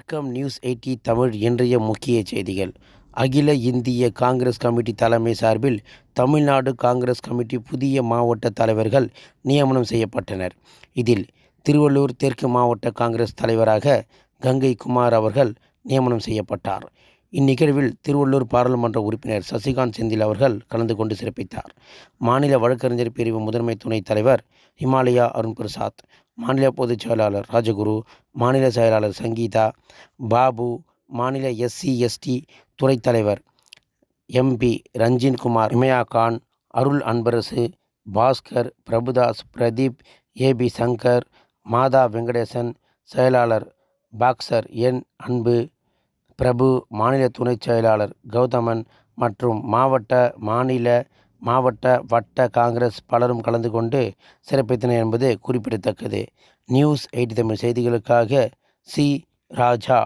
வணக்கம். நியூஸ் 80 தமிழ் இன்றைய முக்கிய செய்திகள். அகில இந்திய காங்கிரஸ் கமிட்டி தலைமை சார்பில் தமிழ்நாடு காங்கிரஸ் கமிட்டி புதிய மாவட்ட தலைவர்கள் நியமனம் செய்யப்பட்டனர். இதில் திருவள்ளூர் தெற்கு மாவட்ட காங்கிரஸ் தலைவராக கங்கை குமார் அவர்கள் நியமனம் செய்யப்பட்டார். இந்நிகழ்வில் திருவள்ளூர் பாராளுமன்ற உறுப்பினர் சசிகாந்த் செந்தில் அவர்கள் கலந்து கொண்டு சிறப்பித்தார். மாநில வழக்கறிஞர் பிரிவு முதன்மை துணைத் தலைவர் ஹிமாலயா அருண் பிரசாத், மாநில பொதுச் செயலாளர் ராஜகுரு, மாநில செயலாளர் சங்கீதா, பாபு, மாநில SC/ST துறைத் தலைவர் MP ரஞ்சின்குமார், இமயா கான், அருள் அன்பரசு, பாஸ்கர், பிரபுதாஸ், பிரதீப், AB சங்கர், மாதா வெங்கடேசன், செயலாளர் பாக்சர் N அன்பு, பிரபு, மாநில துணைச் செயலாளர் கௌதமன் மற்றும் மாவட்ட வட்ட காங்கிரஸ் பலரும் கலந்து கொண்டு சிறப்பித்தனர் என்பது குறிப்பிடத்தக்கது. நியூஸ் 80 தமிழ் செய்திகளுக்காக சி. ராஜா.